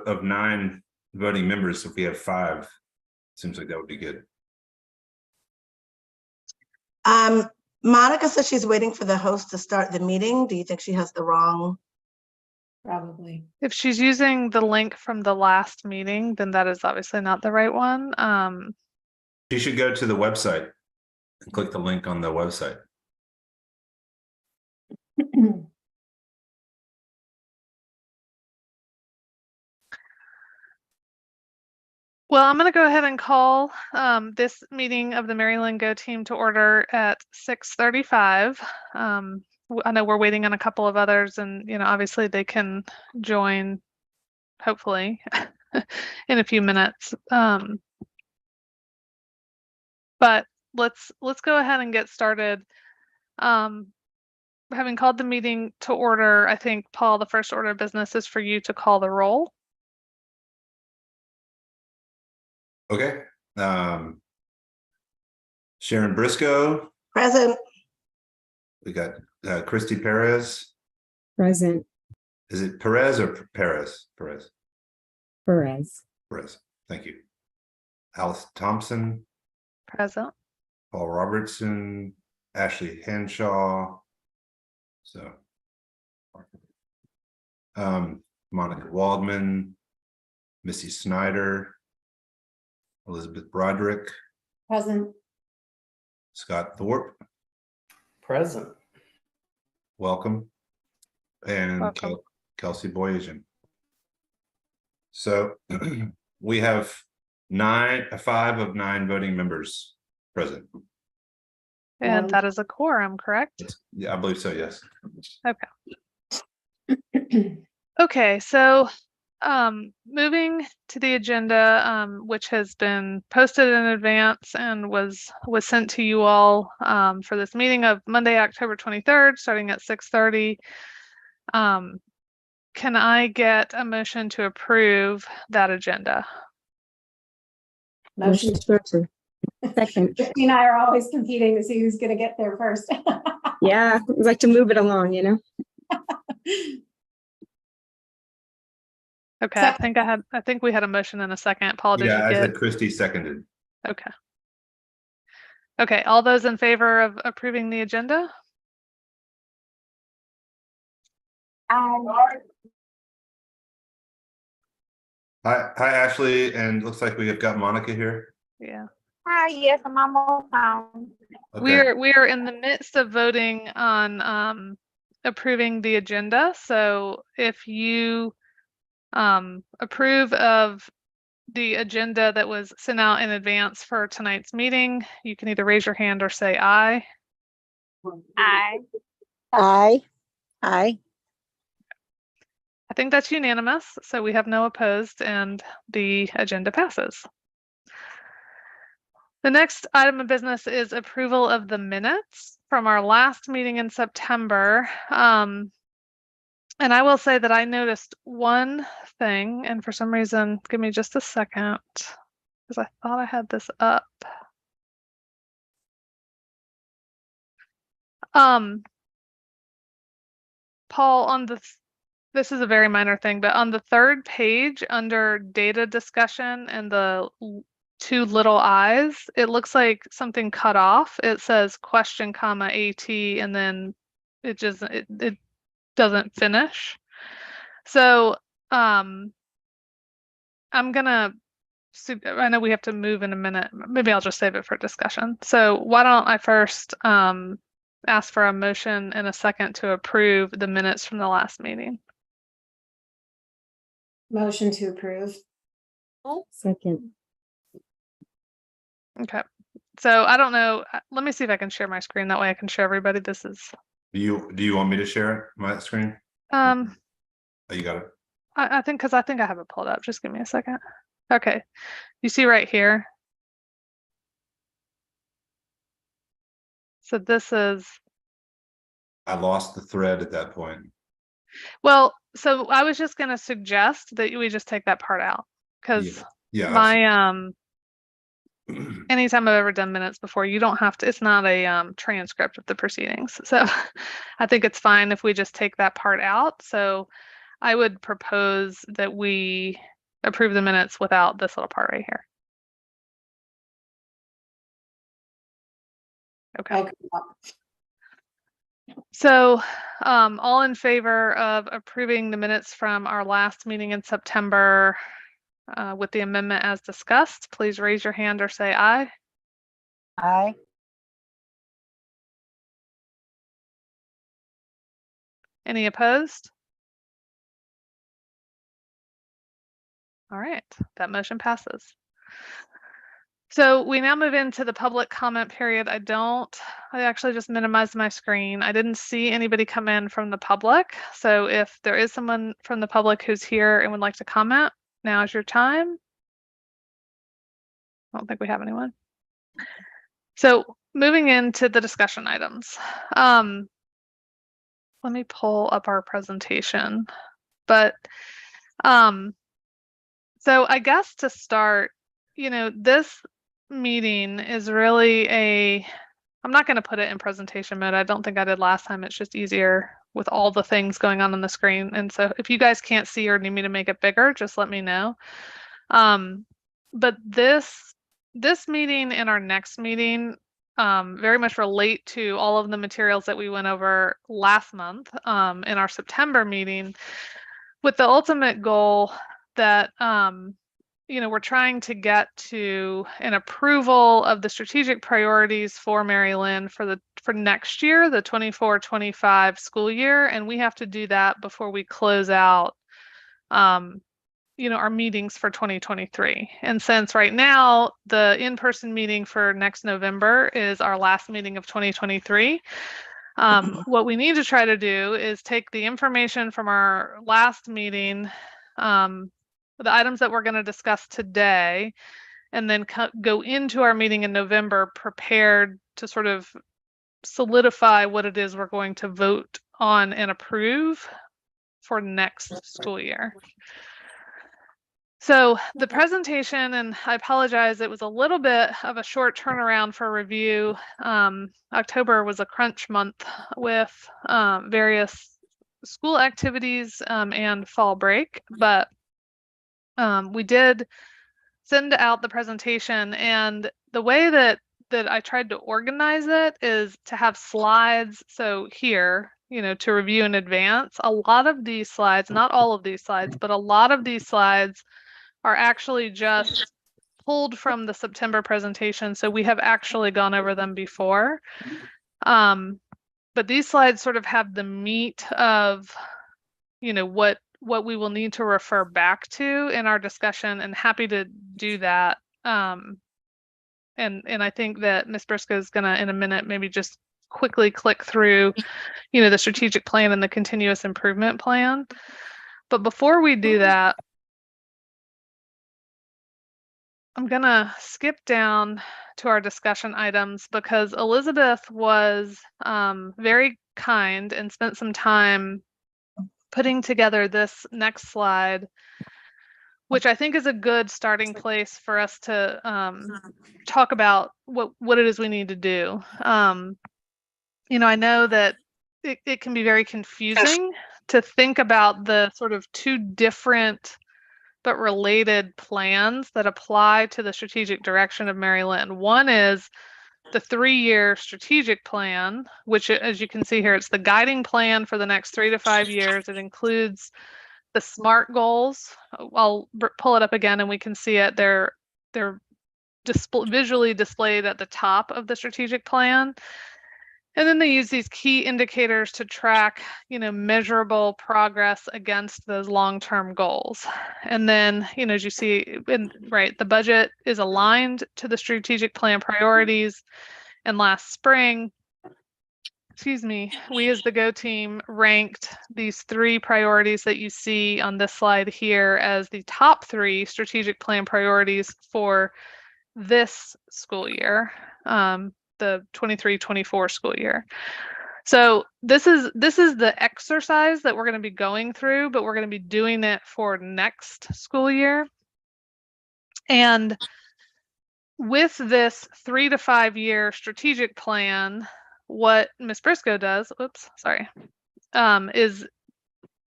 of 9 voting members. If we have 5, seems like that would be good. Monica says she's waiting for the host to start the meeting. Do you think she has the wrong? Probably. If she's using the link from the last meeting, then that is obviously not the right one. She should go to the website and click the link on the website. Well, I'm going to go ahead and call this meeting of the Maryland Go team to order at 6:35. I know we're waiting on a couple of others, and obviously they can join, hopefully, in a few minutes. But let's go ahead and get started. Having called the meeting to order, I think, Paul, the first order of business is for you to call the roll. Okay. Sharon Briscoe. Present. We got Christy Perez. Present. Is it Perez or Perez? Perez. Perez. Perez. Thank you. Alice Thompson. Present. Paul Robertson. Ashley Henshaw. So. Monica Waldman. Missy Snyder. Elizabeth Broderick. Present. Scott Thorpe. Present. Welcome. And Welcome. Kelsey Boyajian. So we have 5 of 9 voting members present. And Wow. that is a quorum, correct? Yeah, I believe so, yes. Okay, so moving to the agenda, which has been posted in advance and was sent to you all for this meeting of Monday, October 23rd, starting at 6:30. Can I get a motion to approve that agenda? Motion. Motion to approve. Second. Christy and I are always competing to see who's going to get there first. Yeah, I'd like to move it along, Okay, Second. I think we had a motion in a second. Paul, did Yeah, you I get? said Christie seconded. Okay. Okay, all those in favor of approving the agenda? Hi, Ashley, and looks like we have got Monica here. Yeah. Hi, yes, I'm almost home. Okay. We are in the midst of voting on approving the agenda. So if you approve of the agenda that was sent out in advance for tonight's meeting, you can either raise your hand or say aye. Aye. Aye. Aye. I think that's unanimous. So we have no opposed and the agenda passes. The next item of business is approval of the minutes from our last meeting in September. And I will say that I noticed one thing, and for some reason, give me just a second, because I thought I had this up. Paul, this is a very minor thing, but on the 3rd page under data discussion and the 2 little I's, it looks like something cut off. It says question, comma, AT, and then it doesn't finish. So I'm gonna, I know we have to move in a minute. Maybe I'll just save it for discussion. So why don't I first ask for a motion and a second to approve the minutes from the last meeting? Motion to approve. Second. Okay. So I don't know. Let me see if I can share my screen. That way I can show everybody. This is Do you want me to share my screen? Oh, you got it. I think I have it pulled up. Just give me a second. Okay. You see right here. So this is, I lost the thread at that point. well, so I was just going to suggest that we just take that part out because Yeah. my anytime I've ever done minutes before, you don't have to, it's not a transcript of the proceedings. So I think it's fine if we just take that part out. So I would propose that we approve the minutes without this little part right here. Okay. Okay. So, all in favor of approving the minutes from our last meeting in September with the amendment as discussed, please raise your hand or say aye. Aye. Any opposed? All right, that motion passes. So we now move into the public comment period. I actually just minimized my screen. I didn't see anybody come in from the public. So if there is someone from the public who's here and would like to comment, now is your time. I don't think we have anyone. So moving into the discussion items. Let me pull up our presentation. But so I guess to start, this meeting is really I'm not going to put it in presentation mode. I don't think I did last time. It's just easier with all the things going on the screen. And so if you guys can't see or need me to make it bigger, just let me know. But this meeting and our next meeting very much relate to all of the materials that we went over last month in our September meeting, with the ultimate goal that we're trying to get to an approval of the strategic priorities for Mary Lynn for next year, the 24-25 school year, and we have to do that before we close out our meetings for 2023. And since right now the in-person meeting for next November is our last meeting of 2023, what we need to try to do is take the information from our last meeting, the items that we're going to discuss today, and then go into our meeting in November prepared to sort of solidify what it is we're going to vote on and approve for next school year. So the presentation, and I apologize, it was a little bit of a short turnaround for review. October was a crunch month with various school activities and fall break, but we did send out the presentation, and the way that I tried to organize it is to have slides. So here, to review in advance, a lot of these slides, not all of these slides, but a lot of these slides are actually just pulled from the September presentation. So we have actually gone over them before. But these slides sort of have the meat of, what we will need to refer back to in our discussion, and happy to do that. And I think that Ms. Briscoe is gonna, in a minute, maybe just quickly click through, the strategic plan and the continuous improvement plan. But before we do that, I'm gonna skip down to our discussion items because Elizabeth was very kind and spent some time putting together this next slide, which I think is a good starting place for us to talk about what it is we need to do. I know that it can be very confusing to think about the sort of two different but related plans that apply to the strategic direction of Mary Lynn. One is the 3-year strategic plan, which, as you can see here, it's the guiding plan for the next 3 to 5 years. It includes the SMART goals. I'll pull it up again and we can see it. They're visually displayed at the top of the strategic plan. And then they use these key indicators to track, measurable progress against those long-term goals. And then, as you see, the budget is aligned to the strategic plan priorities. And last spring, we as the GO team ranked these 3 priorities that you see on this slide here as the top 3 strategic plan priorities for this school year. The 23-24 school year. So this is the exercise that we're going to be going through, but we're going to be doing it for next school year. And with this 3 to 5 year strategic plan, what Ms. Briscoe does, is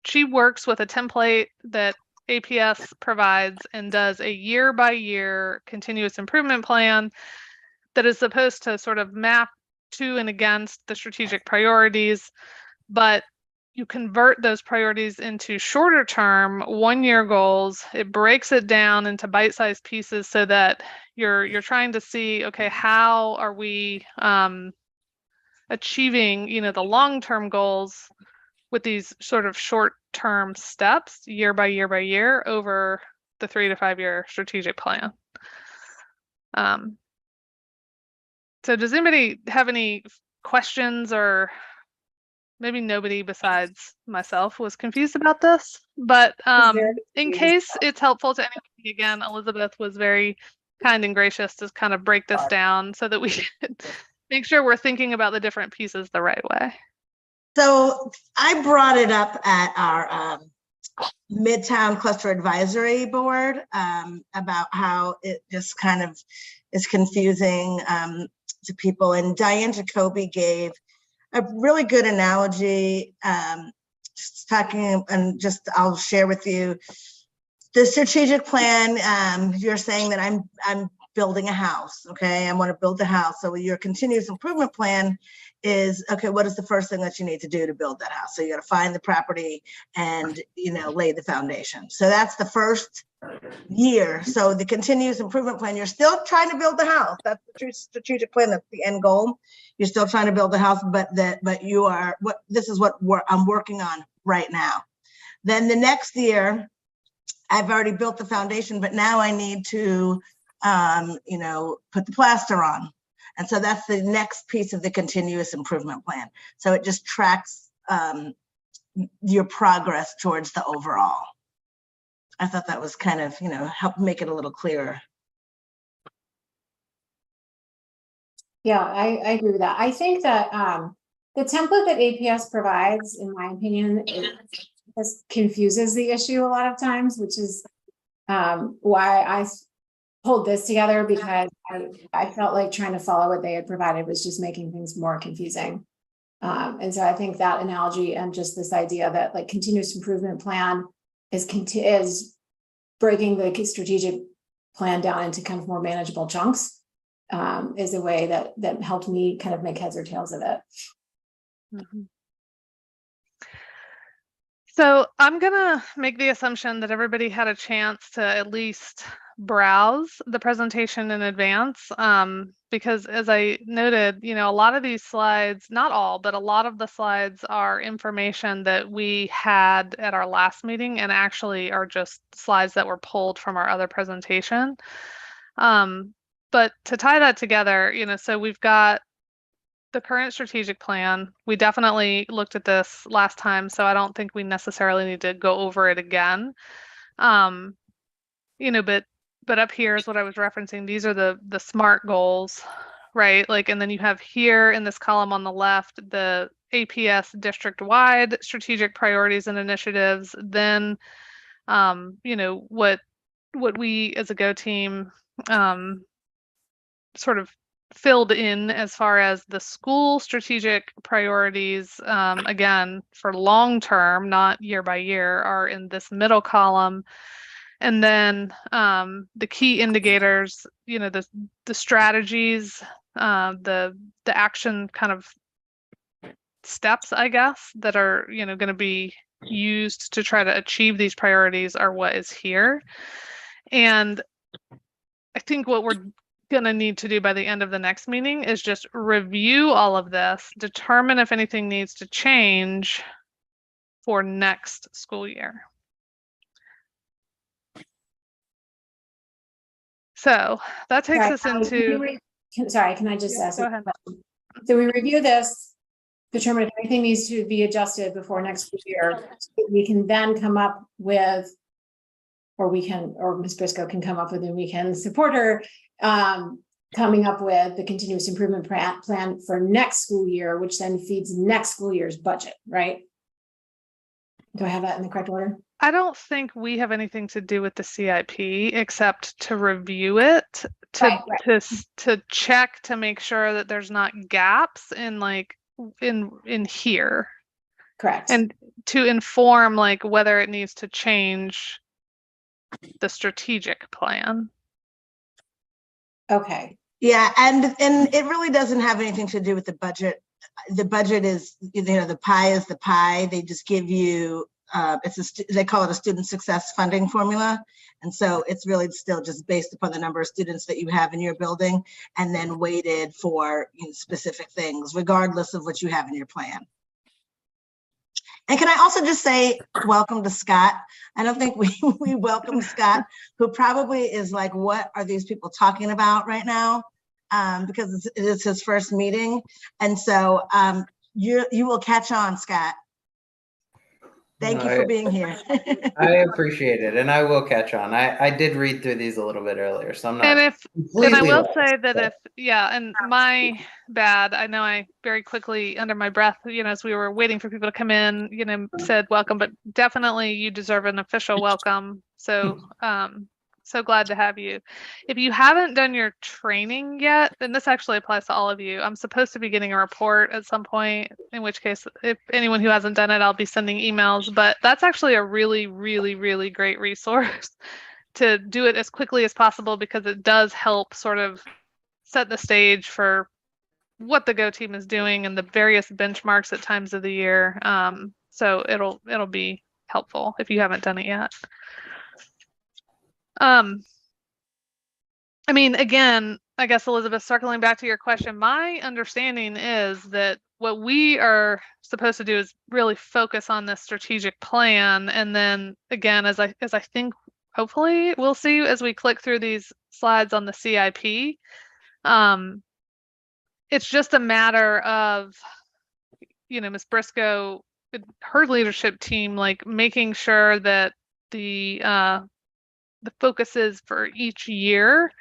she works with a template that APS provides and does a year-by-year continuous improvement plan that is supposed to sort of map to and against the strategic priorities, but you convert those priorities into shorter term 1-year goals. It breaks it down into bite-sized pieces so that you're trying to see, okay, how are we achieving, the long-term goals with these sort of short-term steps year by year by year over the 3 to 5 year strategic plan. So does anybody have any questions, or maybe nobody besides myself was confused about this, but in case it's helpful to anybody, again, Elizabeth was very kind and gracious to kind of break this down so that we could make sure we're thinking about the different pieces the right way. So I brought it up at our Midtown Cluster Advisory Board about how it just kind of is confusing to people. And Diane Jacoby gave a really good analogy, just talking, and just I'll share with you the strategic plan. You're saying that I'm building a house, okay? I want to build the house. So your continuous improvement plan is, okay, what is the first thing that you need to do to build that house? So you got to find the property and, lay the foundation. So that's the first year. So the continuous improvement plan, you're still trying to build the house. That's the true strategic plan. That's the end goal. You're still trying to build the house, but this is what I'm working on right now. Then the next year, I've already built the foundation, but now I need to put the plaster on. And so that's the next piece of the continuous improvement plan. So it just tracks your progress towards the overall. I thought that was kind of, help make it a little clearer. Yeah, I agree with that. I think that the template that APS provides, in my opinion, this confuses the issue a lot of times, which is why I pulled this together, because I felt like trying to follow what they had provided was just making things more confusing. And so I think that analogy and just this idea that like continuous improvement plan is breaking the strategic plan down into kind of more manageable chunks is a way that helped me kind of make heads or tails of it. Mm-hmm. So I'm gonna make the assumption that everybody had a chance to at least browse the presentation in advance, because as I noted, a lot of these slides, not all, but a lot of the slides are information that we had at our last meeting and actually are just slides that were pulled from our other presentation. But to tie that together, so we've got the current strategic plan. We definitely looked at this last time, so I don't think we necessarily need to go over it again. But up here is what I was referencing. These are the SMART goals, right? And then you have here in this column on the left, the APS district-wide strategic priorities and initiatives. Then, what we as a Go team sort of filled in as far as the school strategic priorities, again, for long-term, not year by year, are in this middle column. And then the key indicators, the strategies, the action kind of steps, I guess, that are, going to be used to try to achieve these priorities are what is here. And I think what we're going to need to do by the end of the next meeting is just review all of this, determine if anything needs to change for next school year. So that takes us into. Sorry, can I just ask? Go ahead. So we review this, determine if anything needs to be adjusted before next school year. We can then come up with, or Ms. Briscoe can come up with, and we can support her coming up with the continuous improvement plan for next school year, which then feeds next school year's budget, right? Do I have that in the correct order? I don't think we have anything to do with the CIP except to review it, to check to make sure that there's not gaps in in here. Correct. And to inform whether it needs to change the strategic plan. Okay, Yeah, and it really doesn't have anything to do with the budget. The budget is, the pie is the pie. They just give you, they call it a student success funding formula. And so it's really still just based upon the number of students that you have in your building and then weighted for specific things, regardless of what you have in your plan. And can I also just say, welcome to Scott. I don't think we welcome Scott, who probably is like, what are these people talking about right now? Because it is his first meeting. And so you will catch on, Scott. Thank you for being here. I appreciate it, and I will catch on. I did read through these a little bit earlier, so I'm not. And I completely will lost, say that but- and my bad, I know I very quickly under my breath, as we were waiting for people to come in, said welcome, but definitely you deserve an official welcome. So, so glad to have you. If you haven't done your training yet, and this actually applies to all of you, I'm supposed to be getting a report at some point, in which case, if anyone who hasn't done it, I'll be sending emails, but that's actually a really, really, really great resource to do it as quickly as possible, because it does help sort of set the stage for what the Go team is doing and the various benchmarks at times of the year. So it'll be helpful if you haven't done it yet. I mean, again, I guess, Elizabeth, circling back to your question, my understanding is that what we are supposed to do is really focus on this strategic plan. And then again, as I think, hopefully we'll see as we click through these slides on the CIP, it's just a matter of, Ms. Briscoe, her leadership team, like making sure that the focuses for each year,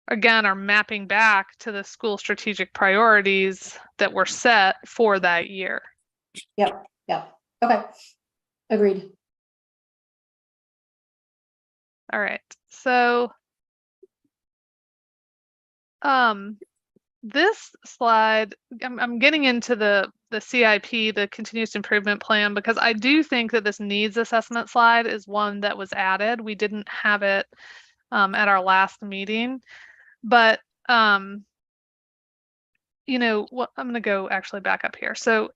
again, are mapping back to the school strategic priorities that were set for that year. yep, okay, agreed. All right, so this slide, I'm getting into the CIP, the continuous improvement plan, because I do think that this needs assessment slide is one that was added. We didn't have it at our last meeting, but what I'm going to go actually back up here. So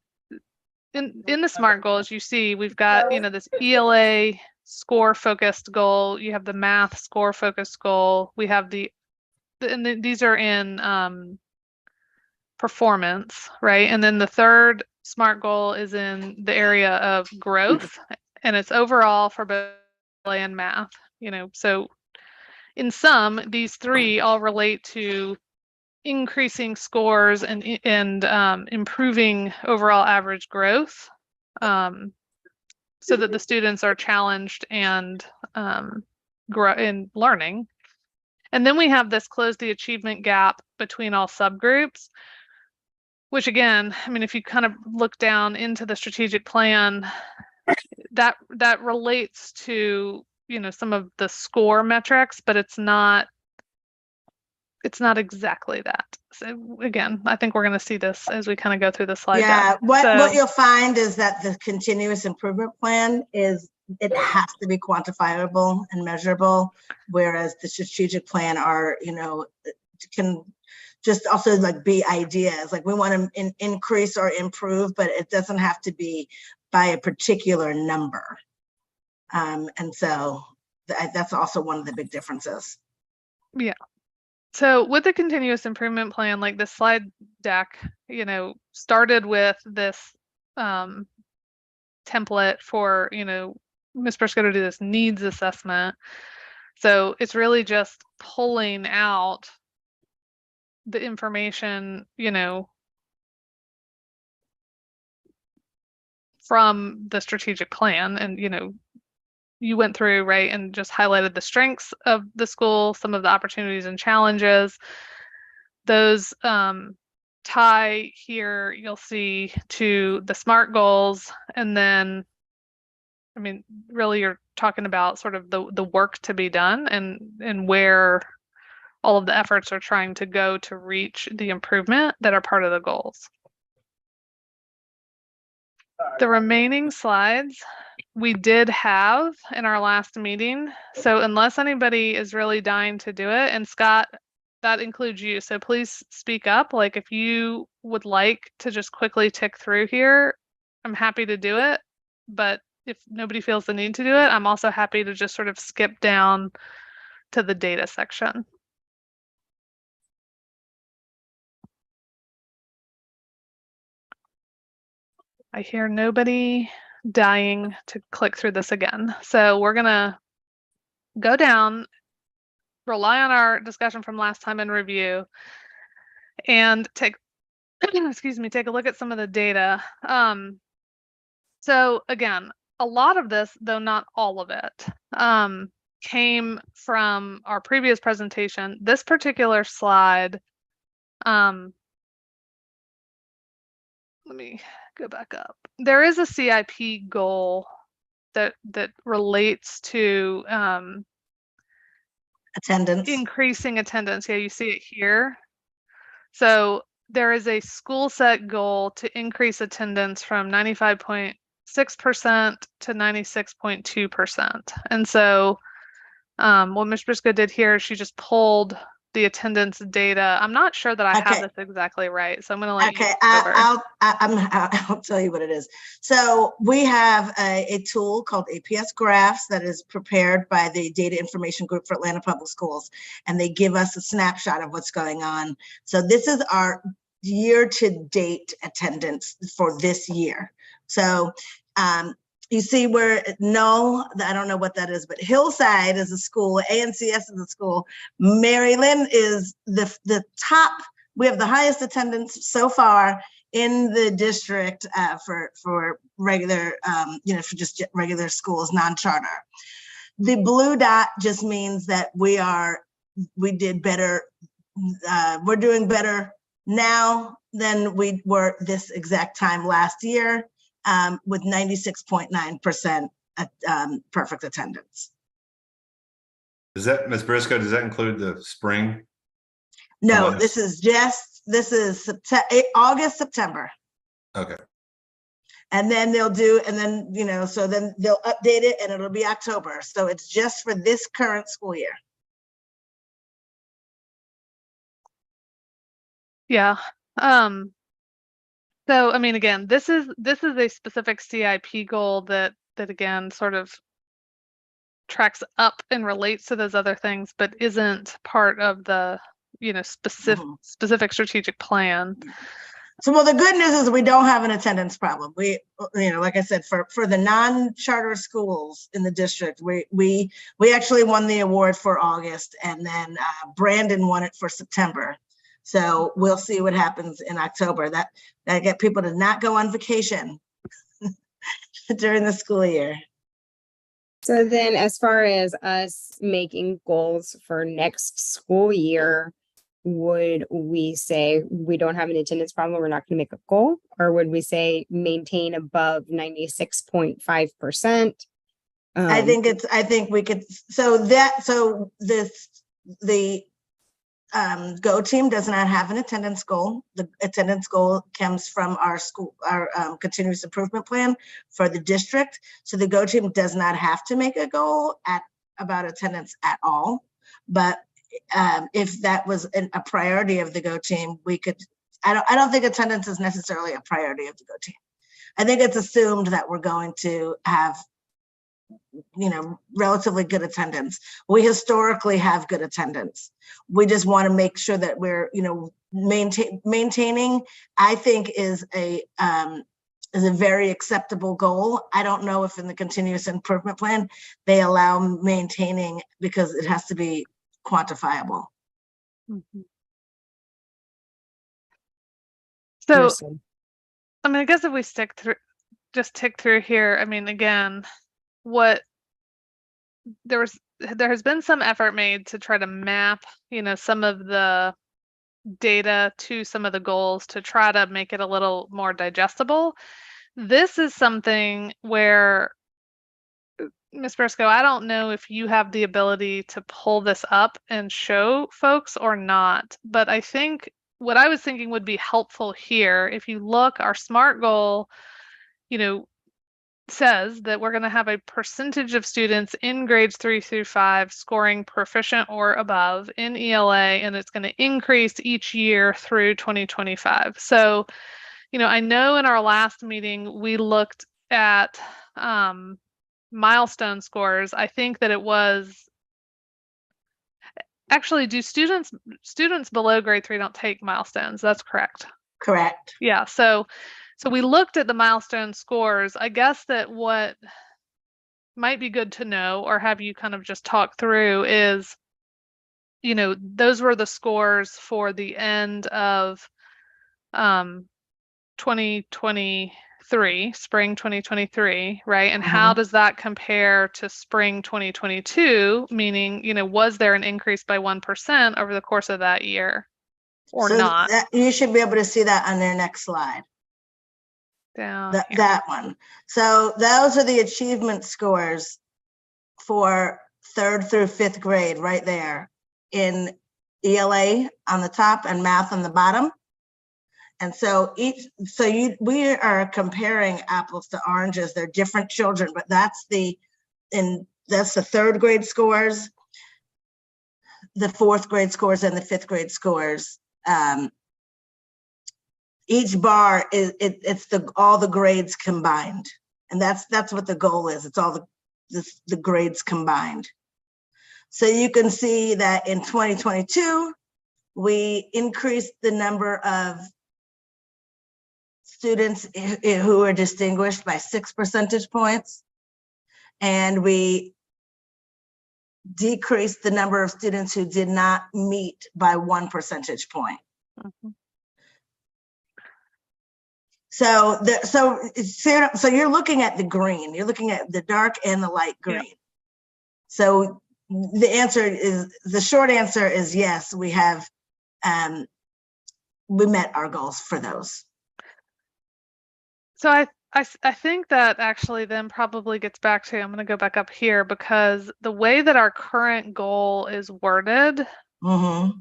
in the SMART goals, you see we've got this ELA score focused goal. You have the math score focused goal. We have these are in performance, right? And then the third SMART goal is in the area of growth, and it's overall for both ELA and math. So in sum, these three all relate to increasing scores and improving overall average growth, so that the students are challenged and grow in learning. And then we have this close the achievement gap between all subgroups, which again, I mean, if you kind of look down into the strategic plan, that relates to, some of the score metrics, but it's not exactly that. So again, I think we're going to see this as we kind of go through the slide Yeah, deck. what you'll find is that the continuous improvement plan it has to be quantifiable and measurable, whereas the strategic plan can just also like be ideas. Like we want to increase or improve, but it doesn't have to be by a particular number. And so that's also one of the big differences. Yeah. So with the continuous improvement plan, like this slide deck, started with this template for, Ms. Briscoe to do this needs assessment. So it's really just pulling out the information, from the strategic plan. And, you went through, right, and just highlighted the strengths of the school, some of the opportunities and challenges. Those tie here, you'll see, to the SMART goals. And then, I mean, really you're talking about sort of the work to be done and where all of the efforts are trying to go to reach the improvement that are part of the goals. The remaining slides we did have in our last meeting. So unless anybody is really dying to do it, and Scott, that includes you. So please speak up. Like if you would like to just quickly tick through here, I'm happy to do it. But if nobody feels the need to do it, I'm also happy to just sort of skip down to the data section. I hear nobody dying to click through this again. So we're gonna go down, rely on our discussion from last time in review, and take, excuse me, take a look at some of the data. So again, a lot of this, though not all of it, came from our previous presentation. This particular slide, let me go back up. There is a CIP goal that relates to Attendance. increasing attendance. Yeah, you see it here. So there is a school set goal to increase attendance from 95.6% to 96.2%. And so what Ms. Briscoe did here, she just pulled the attendance data. I'm not sure that I have Okay. this exactly right, so I'm going to let you Okay, take over. I'll tell you what it is. So we have a tool called APS Graphs that is prepared by the Data Information Group for Atlanta Public Schools, and they give us a snapshot of what's going on. So this is our year-to-date attendance for this year. So you see where Null, I don't know what that is, but Hillside is a school, ANCS is a school, Maryland is the top. We have the highest attendance so far in the district for regular, for just regular schools, non-charter. The blue dot just means that we did better. We're doing better now than we were this exact time last year, with 96.9% perfect attendance. Does that, Ms. Briscoe, does that include the spring? No, Yes. this is August, September. Okay. And then so then they'll update it and it'll be October. So it's just for this current school year. Yeah. So I mean, again, this is a specific CIP goal that again sort of tracks up and relates to those other things, but isn't part of the specific strategic plan. So, well, the good news is we don't have an attendance problem. We, like I said, for the non-charter schools in the district, we actually won the award for August, and then Brandon won it for September. So we'll see what happens in October. That get people to not go on vacation during the school year. So then as far as us making goals for next school year, would we say we don't have an attendance problem, we're not going to make a goal? Or would we say maintain above 96.5%? I think we could, the Go team does not have an attendance goal. The attendance goal comes from our continuous improvement plan for the district. So the Go team does not have to make a goal about attendance at all. But if that was a priority of the Go team, we could. I don't think attendance is necessarily a priority of the Go team. I think it's assumed that we're going to have relatively good attendance. We historically have good attendance. We just want to make sure that we're, maintaining, I think is a very acceptable goal. I don't know if in the continuous improvement plan, they allow maintaining because it has to be quantifiable. Mm-hmm. So, I mean, I guess if we tick through here, I mean, again, there has been some effort made to try to map, some of the data to some of the goals to try to make it a little more digestible. This is something where, Ms. Briscoe, I don't know if you have the ability to pull this up and show folks or not, but I think what I was thinking would be helpful here. If you look, our SMART goal, says that we're going to have a percentage of students in grades 3 through 5 scoring proficient or above in ELA, and it's going to increase each year through 2025. So, I know in our last meeting we looked at milestone scores. I think that it was actually, do students below grade 3 don't take milestones? That's correct. Correct. Yeah, so we looked at the milestone scores. I guess that what might be good to know or have you kind of just talk through is, those were the scores for the end of 2023, spring 2023, right? And how does that compare to spring 2022? Meaning, was there an increase by 1% over the course of that year or So not? you should be able to see that on their next slide. Down here. That one. So those are the achievement scores for 3rd through 5th grade right there in ELA on the top and math on the bottom. And so we are comparing apples to oranges. They're different children, but that's the 3rd grade scores, the 4th grade scores, and the 5th grade scores. Each bar it's all the grades combined, and that's what the goal is. It's all the grades combined. So you can see that in 2022, we increased the number of students who are distinguished by 6 percentage points, and we decreased the number of students who did not meet by 1 percentage point. So you're looking at the green, you're looking at the dark and the light green. Yep. So the short answer is yes, we have, we met our goals for those. So I think that actually then probably gets back to, I'm going to go back up here, because the way that our current goal is worded, we're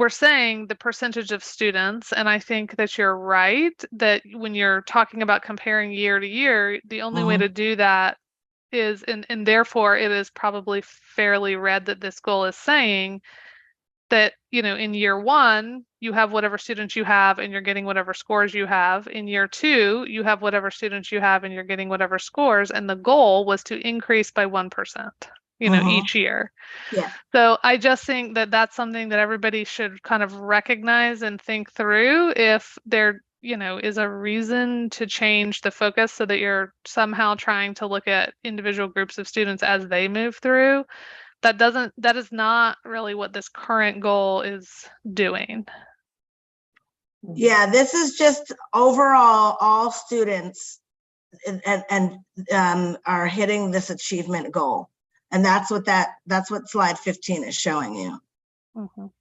saying the percentage of students, and I think that you're right, that when you're talking about comparing year to year, the only way to do that is, and therefore it is probably fairly read that this goal is saying that, in year 1, you have whatever students you have and you're getting whatever scores you have. In year 2, you have whatever students you have and you're getting whatever scores. And the goal was to increase by 1%, each year. Yeah. So I just think that that's something that everybody should kind of recognize and think through if there, is a reason to change the focus so that you're somehow trying to look at individual groups of students as they move through. That is not really what this current goal is doing. Yeah, this is just overall all students and are hitting this achievement goal. And that's what slide 15 is showing you.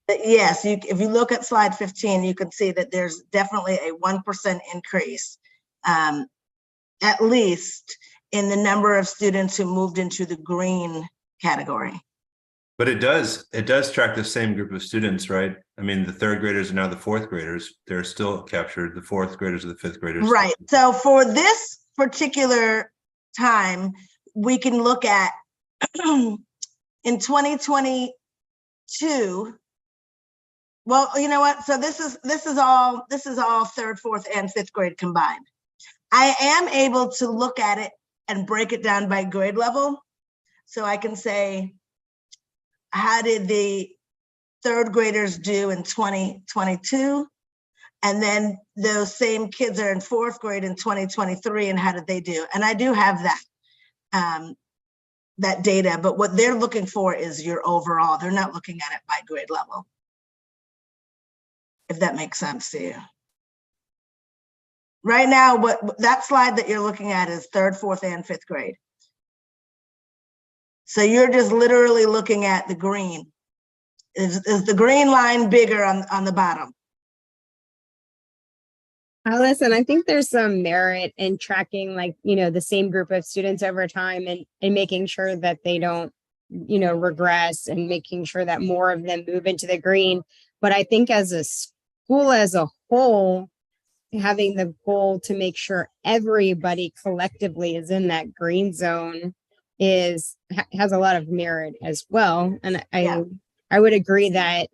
Yes, if you look at slide 15, you can see that there's definitely a 1% increase, at least in the number of students who moved into the green category. But it does track the same group of students, right? I mean, the 3rd graders are now the 4th graders. They're still captured. The 4th graders are the 5th graders. Right. So for this particular time, we can look at in 2022. Well, you know what? So this is all 3rd, 4th, and 5th grade combined. I am able to look at it and break it down by grade level. So I can say, how did the 3rd graders do in 2022? And then those same kids are in 4th grade in 2023, and how did they do? And I do have that data, but what they're looking for is your overall. They're not looking at it by grade level, if that makes sense to you. Right now, that slide that you're looking at is 3rd, 4th, and 5th grade. So you're just literally looking at the green. Is the green line bigger on the bottom? Listen, I think there's some merit in tracking, the same group of students over time and making sure that they don't, regress, and making sure that more of them move into the green. But I think as a school as a whole, having the goal to make sure everybody collectively is in that green zone has a lot of merit as well. And Yeah. I would agree that,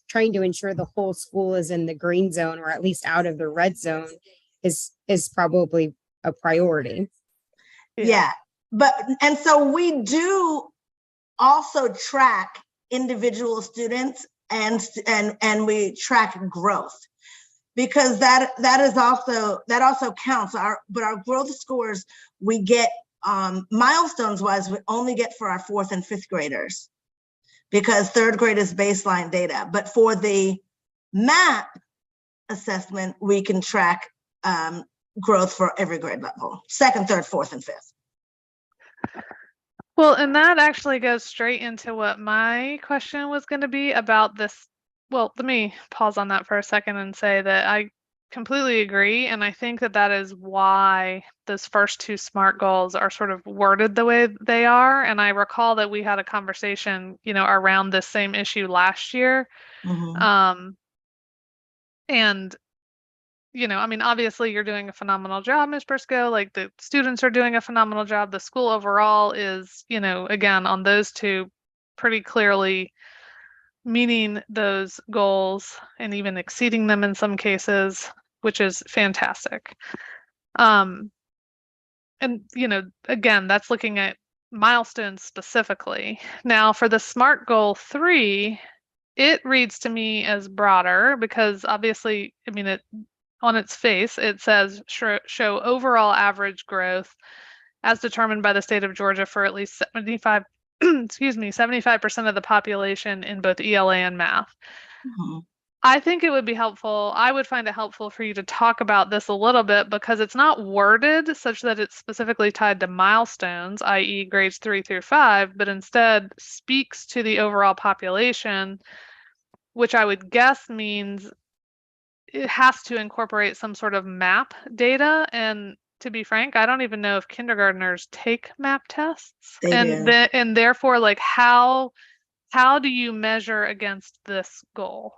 trying to ensure the whole school is in the green zone or at least out of the red zone is probably a priority. Yeah. And so we do also track individual students and we track growth, because that also counts. But our growth scores we get milestones wise, we only get for our 4th and 5th graders, because 3rd grade is baseline data. But for the MAP assessment, we can track growth for every grade level, 2nd, 3rd, 4th, and 5th. Well, and that actually goes straight into what my question was going to be about this. Well, let me pause on that for a second and say that I completely agree. And I think that that is why those first 2 SMART goals are sort of worded the way they are. And I recall that we had a conversation, around this same issue last year. Mhm. And obviously you're doing a phenomenal job, Ms. Briscoe. Like, the students are doing a phenomenal job. The school overall is, again, on those 2, pretty clearly meeting those goals and even exceeding them in some cases, which is fantastic. And, again, that's looking at milestones specifically. Now, for the SMART goal 3, it reads to me as broader because obviously, on its face, it says show overall average growth as determined by the state of Georgia for at least 75% of the population in both ELA and math. Mhm. I think it would be helpful. I would find it helpful for you to talk about this a little bit, because it's not worded such that it's specifically tied to milestones, i.e. grades 3 through 5, but instead speaks to the overall population, which I would guess means it has to incorporate some sort of MAP data. And to be frank, I don't even know if kindergartners take MAP tests. They and do. and therefore, like, how do you measure against this goal?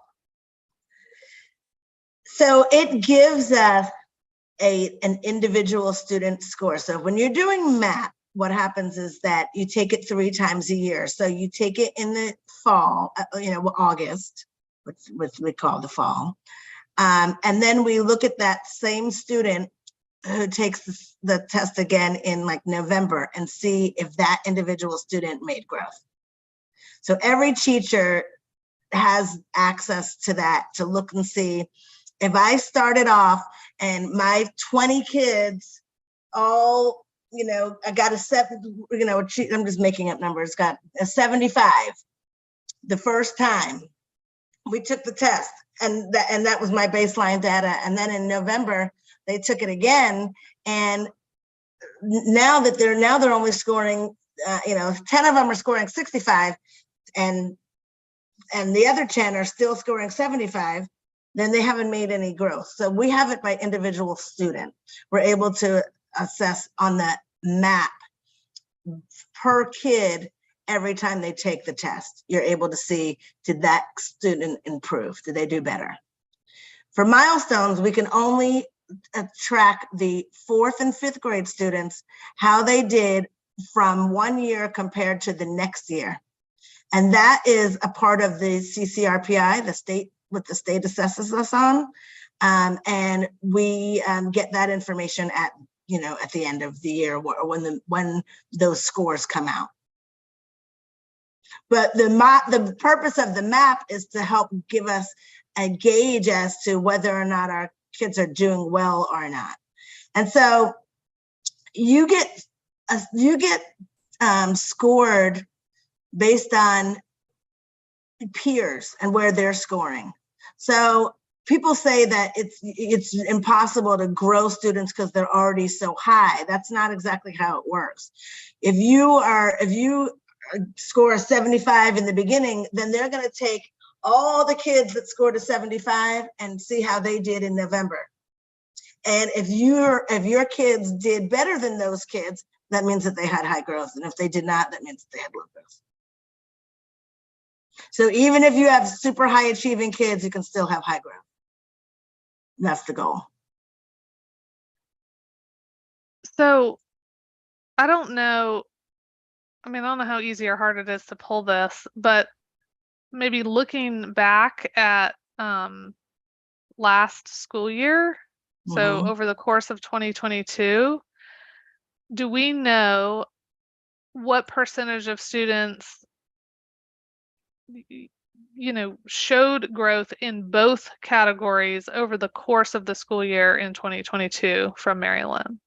So it gives us an individual student score. So when you're doing MAP, what happens is that you take it 3 times a year. So you take it in the fall, August, which we call the fall. And then we look at that same student who takes the test again in like November and see if that individual student made growth. So every teacher has access to that to look and see if I started off and my 20 kids all, I got a 7, I'm just making up numbers, got a 75 the first time we took the test, and that was my baseline data. And then in November, they took it again. And now they're only scoring, 10 of them are scoring 65 and the other 10 are still scoring 75, then they haven't made any growth. So we have it by individual student. We're able to assess on the MAP per kid every time they take the test. You're able to see, did that student improve? Did they do better? For milestones, we can only track the 4th and 5th grade students, how they did from 1 year compared to the next year. And that is a part of the CCRPI, what the state assesses us on. And we get that information at the end of the year, or when those scores come out. But the purpose of the MAP is to help give us a gauge as to whether or not our kids are doing well or not. And so you get scored based on peers and where they're scoring. So people say that it's impossible to grow students because they're already so high. That's not exactly how it works. If you score a 75 in the beginning, then they're going to take all the kids that scored a 75 and see how they did in November. And if your kids did better than those kids, that means that they had high growth. And if they did not, that means that they had low growth. So even if you have super high achieving kids, you can still have high growth. That's the goal. So I don't know. I mean, I don't know how easy or hard it is to pull this, but maybe looking back at last school year, so Mhm. over the course of 2022, do we know what percentage of students, showed growth in both categories over the course of the school year in 2022 from Mary Lynn?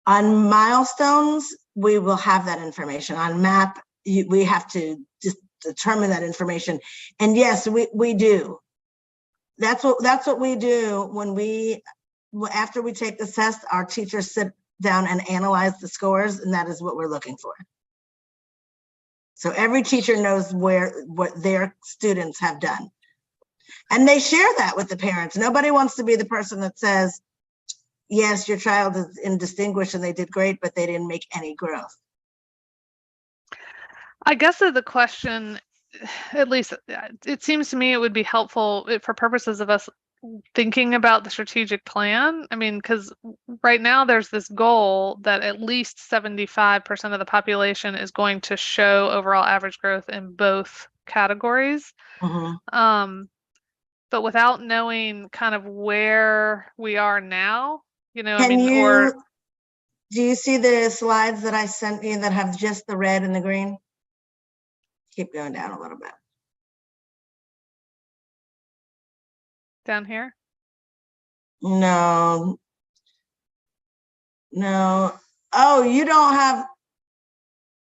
On milestones, we will have that information. On MAP, we have to just determine that information. And yes, we do. That's what we do when after we take the test, our teachers sit down and analyze the scores, and that is what we're looking for. So every teacher knows what their students have done. And they share that with the parents. Nobody wants to be the person that says, yes, your child is in distinguished and they did great, but they didn't make any growth. I guess the question, at least it seems to me it would be helpful for purposes of us thinking about the strategic plan. I mean, because right now there's this goal that at least 75% of the population is going to show overall average growth in both categories. Mhm. But without knowing kind of where we are now, Do you see the slides that I sent you that have just the red and the green? Keep going down a little bit. down here. No. Oh, you don't have,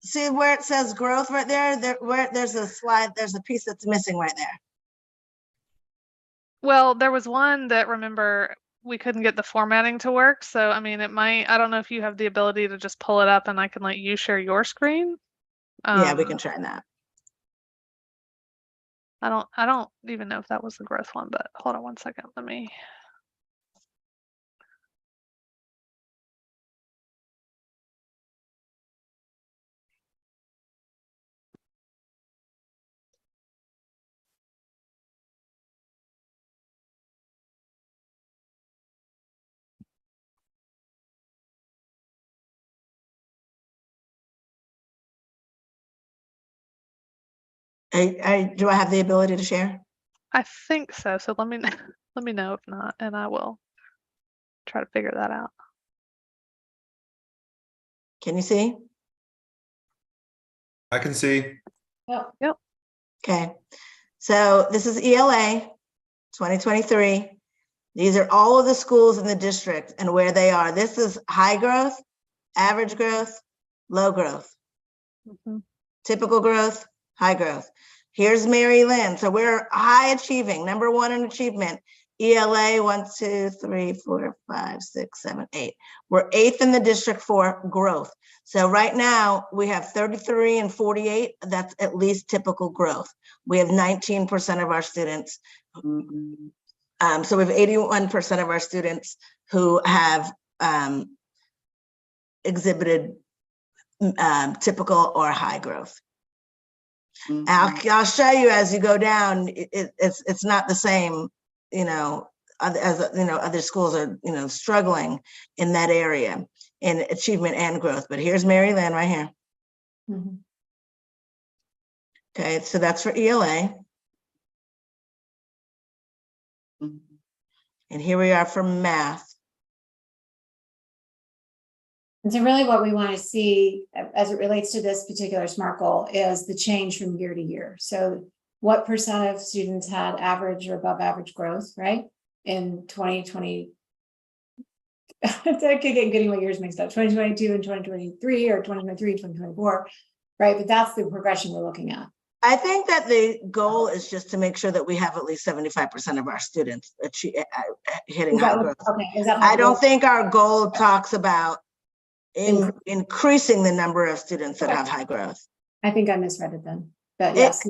see where it says growth right there? There's a slide, there's a piece that's missing right there. Well, there was one that, remember, we couldn't get the formatting to work. So, I mean, I don't know if you have the ability to just pull it up and I can let you share your screen. Yeah, we can try that. I don't even know if that was the growth one, but hold on one second. Let me. Do I have the ability to share? I think so. So let me let me know if not, and I will try to figure that out. Can you see? I can see. Yep. Okay. So this is ELA 2023. These are all of the schools in the district and where they are. This is high growth, average growth, low growth, typical growth, high growth. Here's Mary Lynn. So we're high achieving, number one in achievement. ELA 1, 2, 3, 4, 5, 6, 7, 8. We're 8th in the district for growth. So right now we have 33 and 48. That's at least typical growth. We have 19% of our students. So we have 81% of our students who have exhibited typical or high growth. I'll show you as you go down. It's not the same, other schools are, struggling in that area in achievement and growth. But here's Mary Lynn right here. Okay, so that's for ELA. And here we are for math. And so really what we want to see as it relates to this particular SMART goal is the change from year to year. So what percent of students had average or above average growth, right? In 2020, I keep getting my years mixed up, 2022 and 2023 or 2023, 2024, right? But that's the progression we're looking at. I think that the goal is just to make sure that we have at least 75% of our students hitting high growth. Okay, I don't think our goal talks about increasing the number of students that have high growth. I think I misread it then, but yes.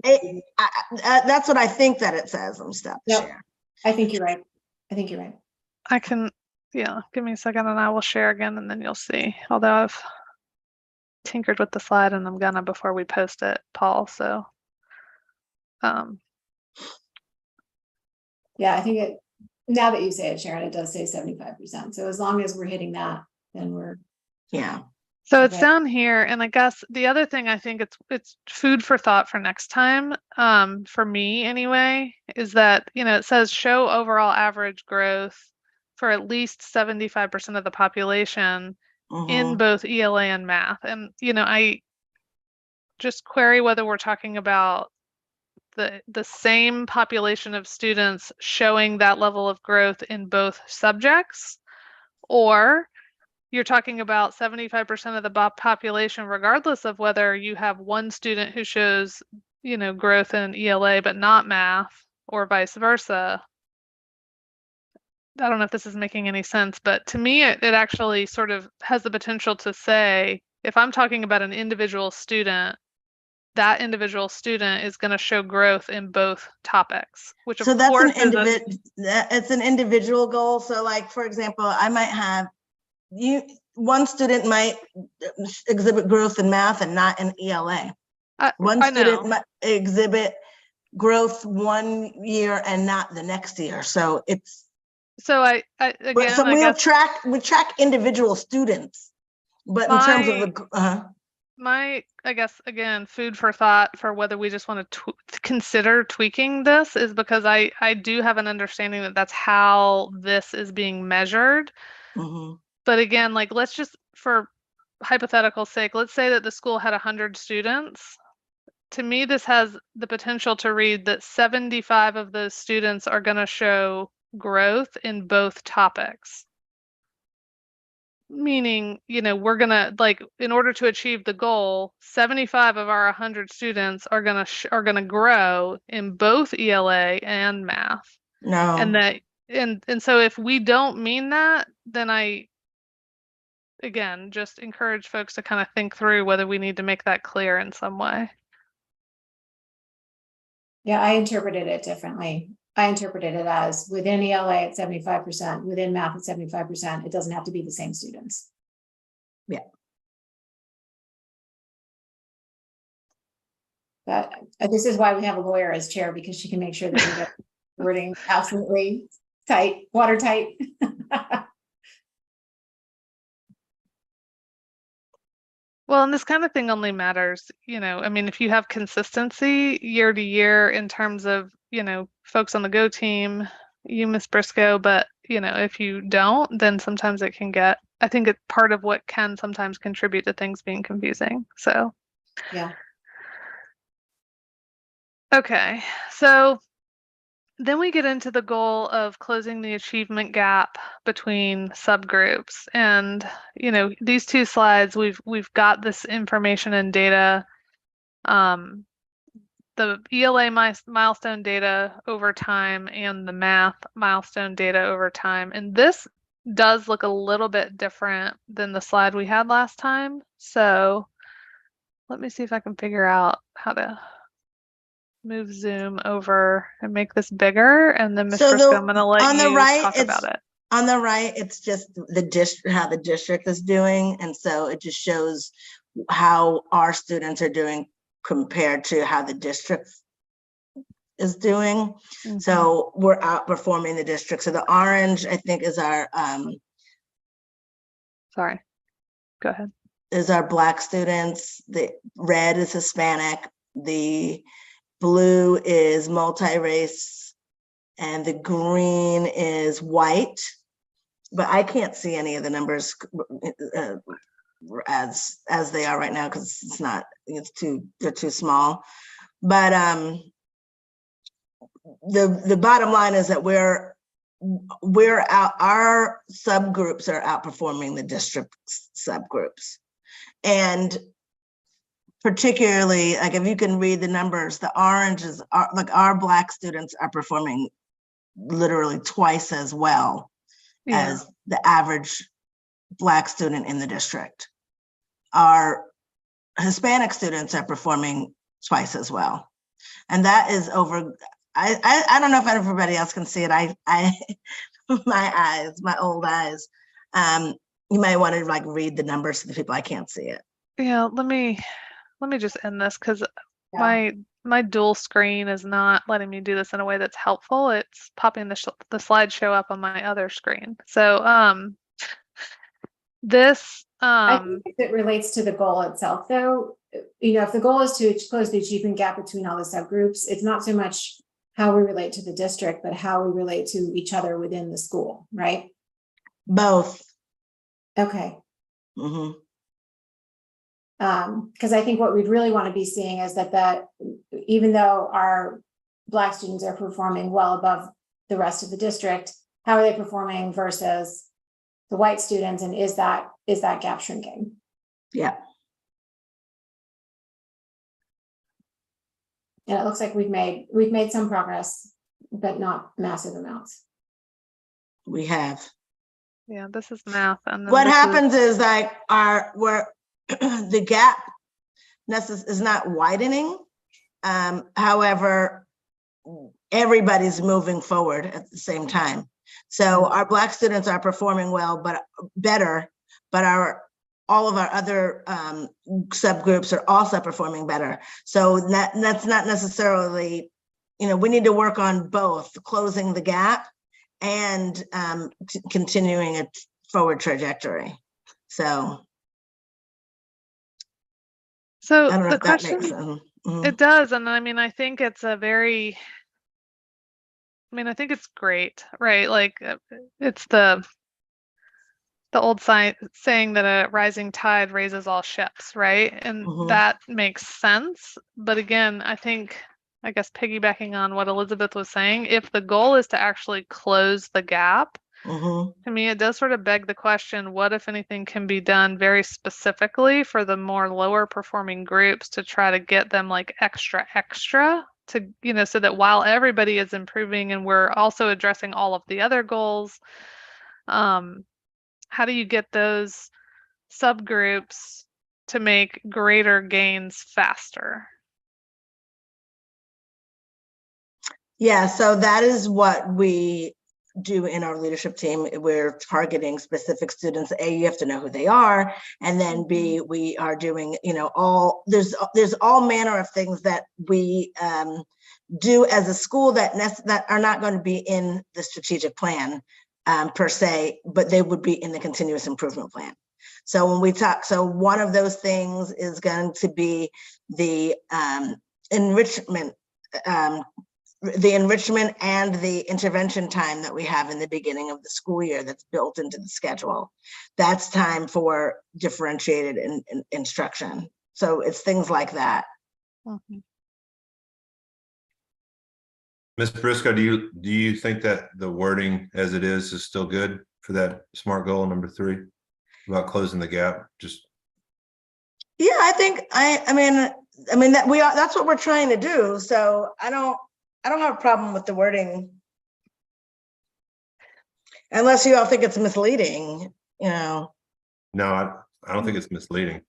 That's what I think that it says. Let me stop the share. I think you're right. I can, give me a second and I will share again and then you'll see. Although I've tinkered with the slide and I'm gonna before we post it, Paul, so. Yeah, I think Now that you say it, Sharon, it does say 75%. So as long as we're hitting that, then we're, Yeah. So it's Okay. down here, and I guess the other thing I think it's food for thought for next time, for me anyway, is that, you know, it says show overall average growth for at least 75% of the population in Mhm. both ELA and math. And, you know, I just query whether we're talking about the same population of students showing that level of growth in both subjects, or you're talking about 75% of the population, regardless of whether you have one student who shows, you know, growth in ELA but not math, or vice versa. I don't know if this is making any sense, but to me, it actually sort of has the potential to say, if I'm talking about an individual student, that individual student is going to show growth in both topics, which of So that's an course is a, it's an individual goal. So like, for example, I might have one student might exhibit growth in math and not in ELA. One I student know. might exhibit growth one year and not the next year. So it's, So I but again, so I guess we track individual students, but in terms of the, my, I guess, again, food for thought for whether we just want to consider tweaking this is because I do have an understanding that that's how this is being measured. mhm. But again, like, let's just, for hypothetical sake, let's say that the school had 100 students. To me, this has the potential to read that 75 of those students are going to show growth in both topics. Meaning, you know, we're gonna, like, in order to achieve the goal, 75 of our 100 students are gonna grow in both ELA and math. And No, that, and so if we don't mean that, then I, again, just encourage folks to kind of think through whether we need to make that clear in some way. yeah, I interpreted it differently. I interpreted it as within ELA at 75%, within math at 75%. It doesn't have to be the same students. Yeah. But this is why we have a lawyer as chair, because she can make sure that we get wording absolutely tight, watertight. Well, and this kind of thing only matters, you know, I mean, if you have consistency year to year in terms of, you know, folks on the Go team, you, Miss Briscoe, but, you know, if you don't, then sometimes it can get, I think it's part of what can sometimes contribute to things being confusing. So, Yeah. okay, so then we get into the goal of closing the achievement gap between subgroups. And, you know, these two slides, we've got this information and data, the ELA milestone data over time and the math milestone data over time. And this does look a little bit different than the slide we had last time. So let me see if I can figure out how to move Zoom over and make this bigger. And then Ms. So Briscoe, I'm gonna let on the you right, talk about it. on the right, it's just the district, how the district is doing. And so it just shows how our students are doing compared to how the district is doing. So we're outperforming the district. So the orange, I think, is our Sorry, go ahead. is our Black students. The red is Hispanic. The blue is multi-race, and the green is white. But I can't see any of the numbers as they are right now because they're too small. But the bottom line is that we're out, our subgroups are outperforming the district subgroups. And particularly, like, if you can read the numbers, the oranges are like, our Black students are performing literally twice as well as the average Black student in the district. Our Hispanic students are performing twice as well. And that is over, I don't know if everybody else can see it. I my eyes, my old eyes. You might want to like read the numbers to the people. I can't see it. Yeah, let me just end this because Yeah. my dual screen is not letting me do this in a way that's helpful. It's popping the slideshow up on my other screen. So this I think if it relates to the goal itself, though, if the goal is to close the achievement gap between all the subgroups, it's not so much how we relate to the district, but how we relate to each other within the school, right? Both. Okay. Hmm. Because I think what we'd really want to be seeing is that even though our Black students are performing well above the rest of the district, how are they performing versus the white students, and is that gap shrinking? Yeah. And it looks like we've made some progress, but not massive amounts. We have. Yeah, this is math. And then What this happens is like the gap is not widening. However, everybody's moving forward at the same time. So our Black students are performing well, but better, but all of our other subgroups are also performing better. So that's not necessarily, we need to work on both closing the gap and continuing a forward trajectory. So I don't know the if that makes question, sense. Mhm. it does. And I think it's I think it's great, right? Like it's the old saying that a rising tide raises all ships, right? And Mhm. that makes sense. But again, I guess piggybacking on what Elizabeth was saying, if the goal is to actually close the gap, Mhm. to me, it does sort of beg the question, what, if anything, can be done very specifically for the more lower performing groups to try to get them like extra to, so that while everybody is improving and we're also addressing all of the other goals, how do you get those subgroups to make greater gains faster? Yeah, so that is what we do in our leadership team. We're targeting specific students. A, you have to know who they are, and then B, we are doing, there's all manner of things that we do as a school that are not going to be in the strategic plan per se, but they would be in the continuous improvement plan. So when we talk, one of those things is going to be the enrichment and the intervention time that we have in the beginning of the school year that's built into the schedule. That's time for differentiated instruction. So it's things like that. Mm-hmm. Ms. Briscoe, do you think that the wording as it is still good for that SMART goal number 3 about closing the gap? Yeah, I think I mean that that's what we're trying to do. So I don't have a problem with the wording, unless you all think it's misleading, No, I don't think it's misleading.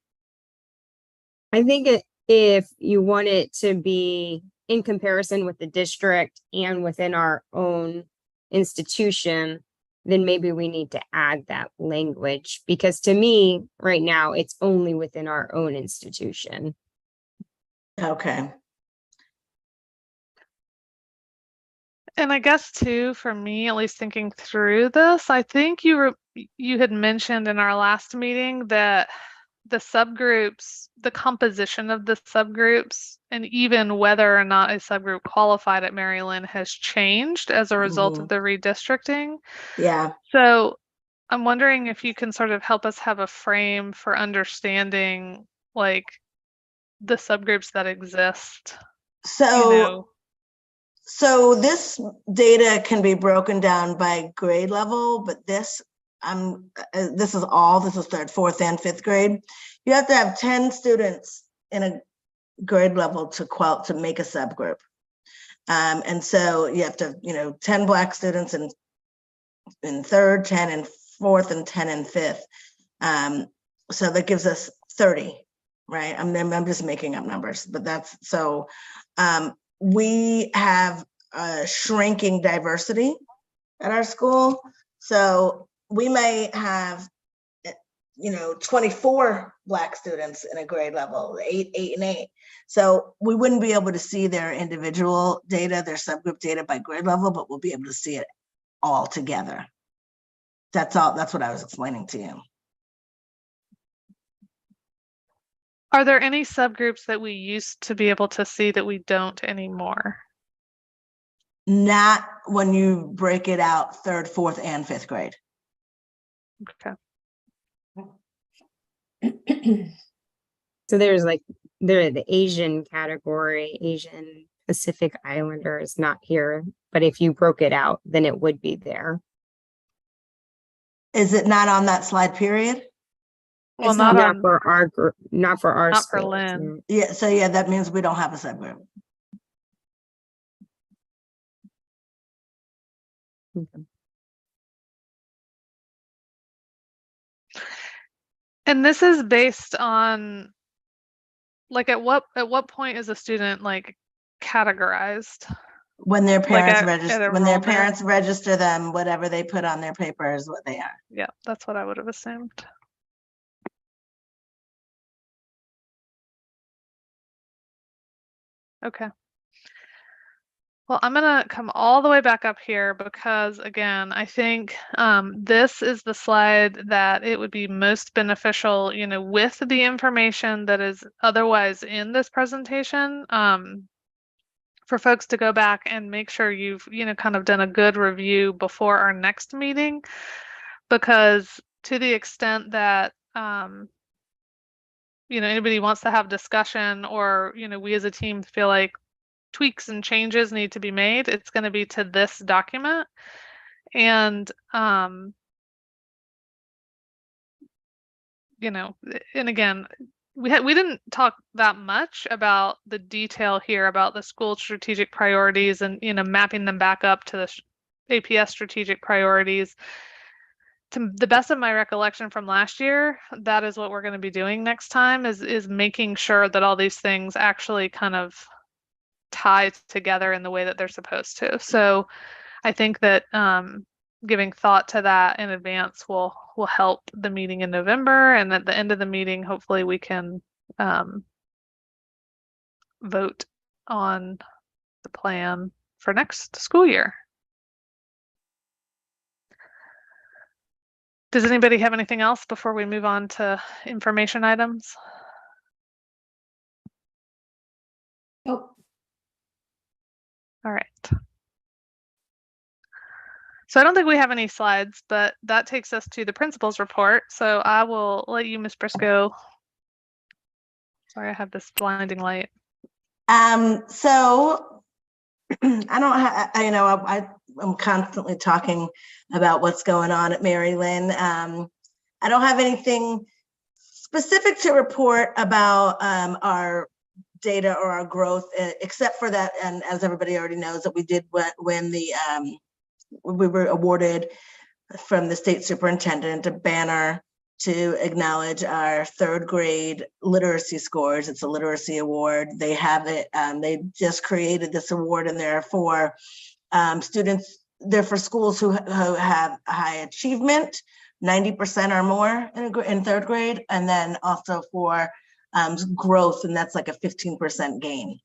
I think if you want it to be in comparison with the district and within our own institution, then maybe we need to add that language, because to me, right now, it's only within our own institution. Okay. And I guess too, for me, at least thinking through this, I think you had mentioned in our last meeting that the subgroups, the composition of the subgroups, and even whether or not a subgroup qualified at Maryland has changed as a result of the redistricting. Yeah. So I'm wondering if you can sort of help us have a frame for understanding like the subgroups that exist. So this data can be broken down by grade level, but this is third, fourth, and fifth grade. You have to have 10 students in a grade level to make a subgroup. And so you have to, 10 Black students in third, 10 in fourth, and 10 in fifth. So that gives us 30, right? I'm just making up numbers, but that's so. We have a shrinking diversity at our school. So we may have 24 Black students in a grade level, 8, 8, and 8. So we wouldn't be able to see their individual data, their subgroup data by grade level, but we'll be able to see it all together. That's all. That's what I was explaining to you. Are there any subgroups that we used to be able to see that we don't anymore? Not when you break it out 3rd, 4th, and 5th grade. Okay. So there's like the Asian category, Asian Pacific Islanders not here, but if you broke it out, then it would be there. Is it not on that slide period? Well, It's not Not on, for our group, not for our not for schools, Lynn. no. Yeah, so yeah, that means we don't have a subgroup. Okay. And this is based on, like, at what point is a student like categorized? When their parents at register, when their enrollment? parents register them, whatever they put on their paper is what they are. Yeah, that's what I would have assumed. Okay. Well, I'm gonna come all the way back up here because, again, I think this is the slide that it would be most beneficial, with the information that is otherwise in this presentation, for folks to go back and make sure you've, kind of done a good review before our next meeting, because to the extent that, anybody wants to have discussion, or, we as a team feel like tweaks and changes need to be made, it's going to be to this document. And, and again, we didn't talk that much about the detail here about the school strategic priorities and, mapping them back up to the APS strategic priorities. To the best of my recollection from last year, that is what we're going to be doing next time, is making sure that all these things actually kind of tie together in the way that they're supposed to. So I think that giving thought to that in advance will help the meeting in November, and at the end of the meeting, hopefully we can vote on the plan for next school year. Does anybody have anything else before we move on to information items? Nope. All right. So I don't think we have any slides, but that takes us to the principal's report. So I will let you, Ms. Briscoe. Sorry, I have this blinding light. So I don't have, I'm constantly talking about what's going on at Mary Lynn. I don't have anything specific to report about our data or our growth, except for that, and as everybody already knows, that we did win the, we were awarded from the state superintendent a banner to acknowledge our 3rd grade literacy scores. It's a literacy award. They have it, they just created this award, and they're for students, they're for schools who have high achievement, 90% or more in 3rd grade, and then also for growth, and that's like a 15% gain.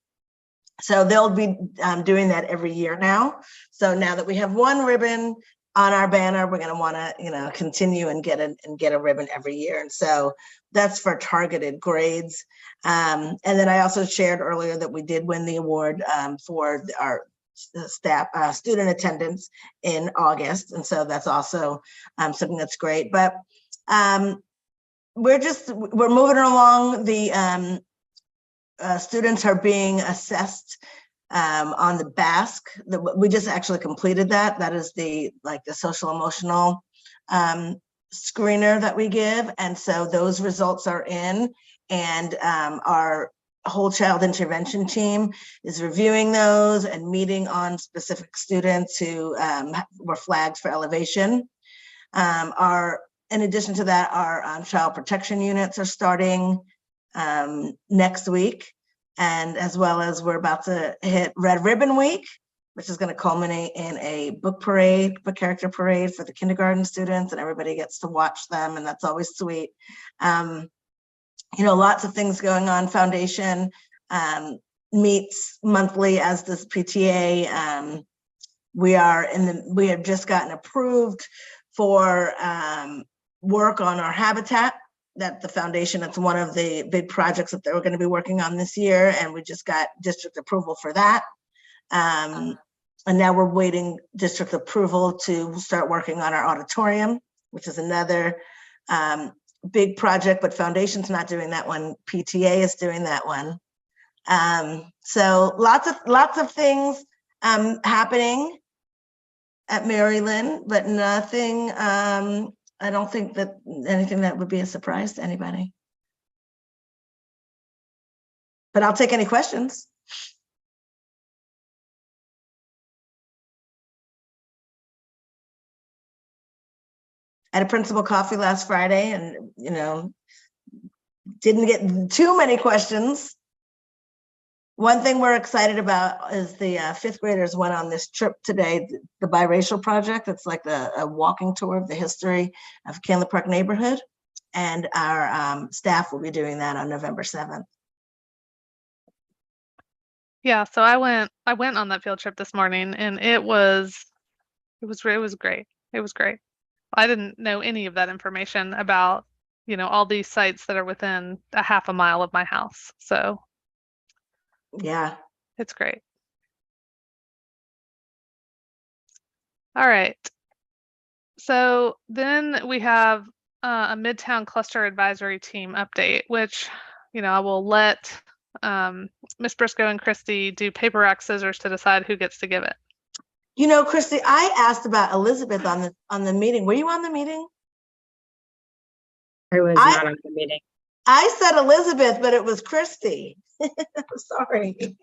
So they'll be doing that every year now. So now that we have one ribbon on our banner, we're going to want to, continue and get a ribbon every year. And so that's for targeted grades. And then I also shared earlier that we did win the award for our staff student attendance in August. And so that's also something that's great. But we're moving along. The students are being assessed on the BASC. We just actually completed that. That is the social emotional screener that we give. And so those results are in, and our whole child intervention team is reviewing those and meeting on specific students who were flagged for elevation. In addition to that, our child protection units are starting next week, and as well as we're about to hit Red Ribbon Week, which is going to culminate in a book character parade for the kindergarten students, and everybody gets to watch them, and that's always sweet. Lots of things going on. Foundation meets monthly, as does PTA. We have just gotten approved for work on our habitat. That the foundation, it's one of the big projects that they're going to be working on this year, and we just got district approval for that. And now we're waiting district approval to start working on our auditorium, which is another big project, but Foundation's not doing that one. PTA is doing that one. So lots of things happening at Maryland, but nothing, I don't think that anything that would be a surprise to anybody. But I'll take any questions. I had a principal coffee last Friday, and didn't get too many questions. One thing we're excited about is the fifth graders went on this trip today, the Biracial Project. It's like a walking tour of the history of Canler Park neighborhood. And our staff will be doing that on November 7th. Yeah, so I went on that field trip this morning, and it was great. It was great. I didn't know any of that information about, all these sites that are within a half a mile of my house. So Yeah. it's great. All right. So then we have a Midtown Cluster Advisory Team update, which, I will let Ms. Briscoe and Christy do paper, rock, scissors to decide who gets to give it. Christy, I asked about Elizabeth on the meeting. Were you on the meeting? I was not on the meeting. I said Elizabeth, but it was Christy. Sorry.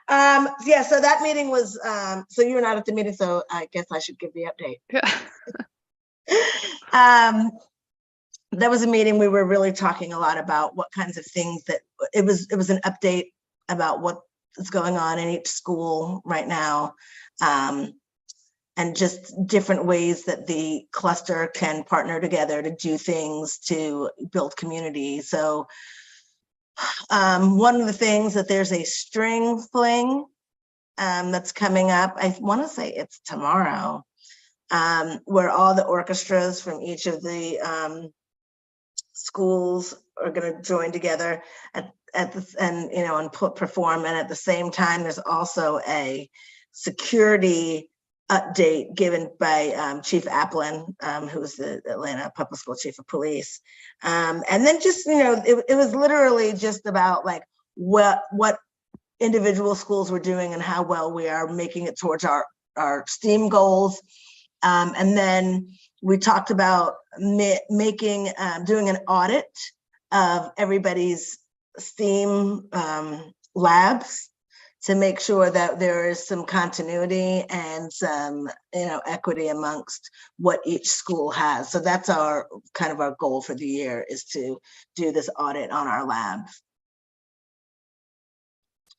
Yeah, so that meeting was, so you were not at the meeting, so I guess I should give the update. Yeah. That was a meeting we were really talking a lot about what kinds of things that it was an update about what is going on in each school right now, and just different ways that the cluster can partner together to do things to build community. So one of the things that there's a string fling that's coming up. I want to say it's tomorrow, where all the orchestras from each of the schools are going to join together at this, and perform. And at the same time, there's also a security update given by Chief Applin, who's the Atlanta Public School Chief of Police. And then just, it was literally just about like what individual schools were doing and how well we are making it towards our STEAM goals. And then we talked about doing an audit of everybody's STEAM labs to make sure that there is some continuity and some, equity amongst what each school has. So that's our goal for the year, is to do this audit on our labs.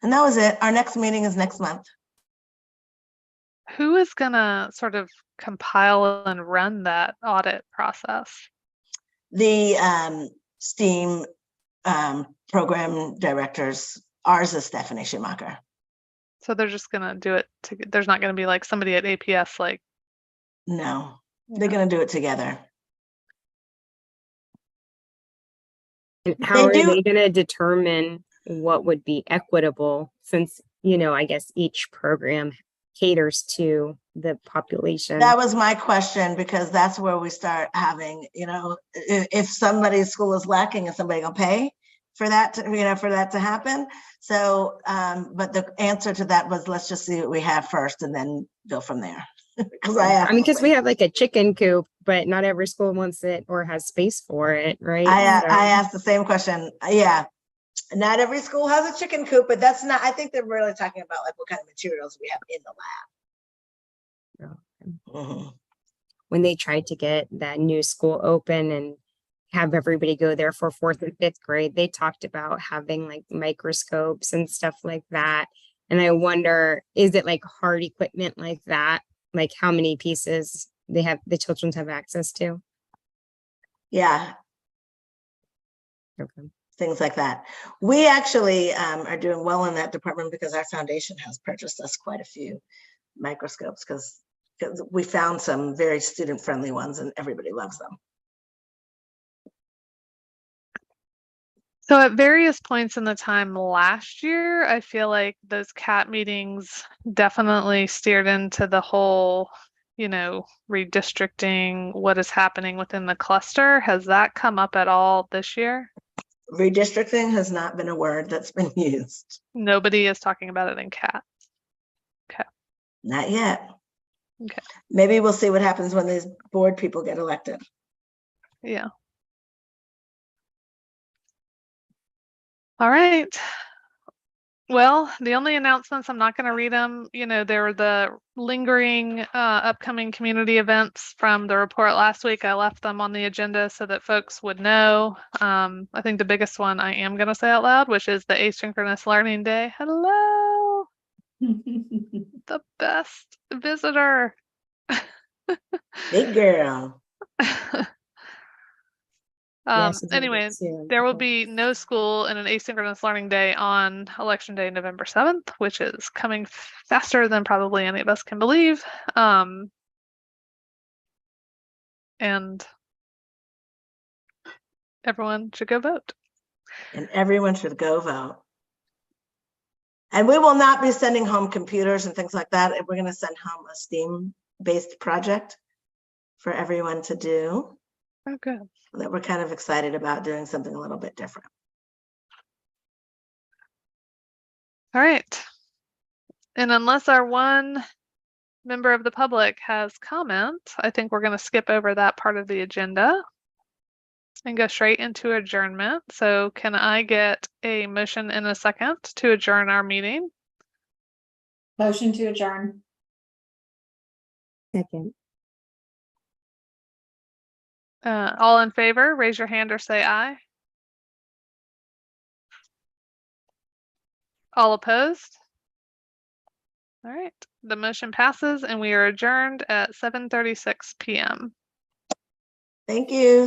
And that was it. Our next meeting is next month. Who is gonna sort of compile and run that audit process? The STEAM program directors. Ours is Stephanie Schumacher. So they're just gonna do it. There's not gonna be like somebody at APS like. No, they're gonna do it together. And how are they going to determine what would be equitable, since, I guess each program caters to the population? That was my question, because that's where we start having, if somebody's school is lacking, is somebody gonna pay for that to happen? So, but the answer to that was, let's just see what we have first and then go from there. Because we have like a chicken coop, but not every school wants it or has space for it, right? I asked the same question. Yeah, not every school has a chicken coop, but that's not. I think they're really talking about like what kind of materials we have in the lab. Mm-hmm. When they tried to get that new school open and have everybody go there for 4th and 5th grade, they talked about having like microscopes and stuff like that. And I wonder, is it like hard equipment like that? Like how many pieces the children have access to? Yeah, Okay. things like that. We actually are doing well in that department because our foundation has purchased us quite a few microscopes because we found some very student-friendly ones and everybody loves them. So at various points in the time last year, I feel like those CAT meetings definitely steered into the whole, redistricting, what is happening within the cluster. Has that come up at all this year? Redistricting has not been a word that's been used. Nobody is talking about it in CAT. Not yet. Okay. Maybe we'll see what happens when these board people get elected. Yeah. All right. Well, the only announcements, I'm not going to read them. There were the lingering upcoming community events from the report last week. I left them on the agenda so that folks would know. I think the biggest one I am going to say out loud, which is the Asynchronous Learning Day. Hello, the best visitor. Big girl. Yes, it's really Anyway, soon. there will Okay. be no school and an asynchronous learning day on Election Day, November 7th, which is coming faster than probably any of us can believe. And everyone should go vote. And everyone should go vote. And we will not be sending home computers and things like that. We're going to send home a STEAM-based project for everyone to do. Oh, good. That we're kind of excited about doing something a little bit different. All right. And unless our one member of the public has comment, I think we're going to skip over that part of the agenda and go straight into adjournment. So can I get a motion in a second to adjourn our meeting? Motion to adjourn. Second. All in favor, raise your hand or say aye. All opposed? All right, the motion passes and we are adjourned at 7:36 p.m. Thank you.